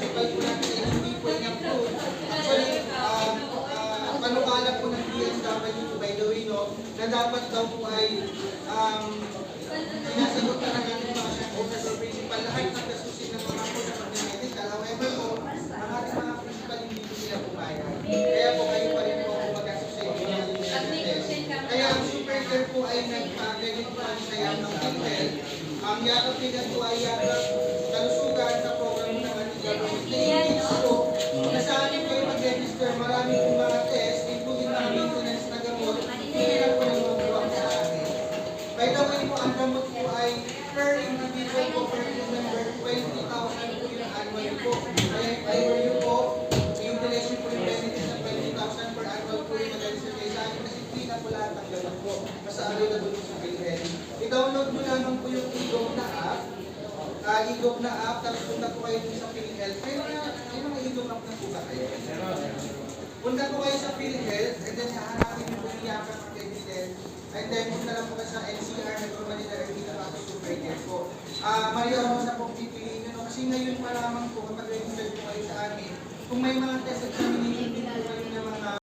principal po natin ay hindi po in-approve. Actually, panukala po ng DSWD, by the way, no, na dapat daw po ay sinasagot na ng ating mga shareholders or principal lahat ng kasusin ng mga po sa medical. However po, ang ating mga principal hindi po sila pumayag. Kaya po kayo pa rin po mag-asus sa inyo ng test. Kaya ang supercare po ay nag-ganyan po ang sayang ng PhilHealth. Ang yakap nila po ay yakap kalusugan sa program ng ating government. Na-engage po na sa akin kayo mag-register marami pong mga test, including mga maintenance na gamot, hindi lang po ng mga buwang sa akin. By the way po, ang gamot po ay per individual po, per member, 20,000 po yung annual po. Kaya if I were you po, i-utilize po yung benefits ng 20,000 per annual po yung mag-register kayo sa akin kasi free na po lahat ng gamot po. Basta available po sa PhilHealth. I-download mo lamang po yung e-gov na app. E-gov na app, tapos punta po kayo sa PhilHealth. May mga e-gov app na po ba kayo? Punta po kayo sa PhilHealth, and then hahanapin niyo po yung yakap ng evidence. And then punta lang po kayo sa NCR, Metro Manila Revita Pato Supercare po. Mariano na po pipiliin nyo. Kasi ngayon pa lamang po, kapag register po kayo sa amin, kung may mga test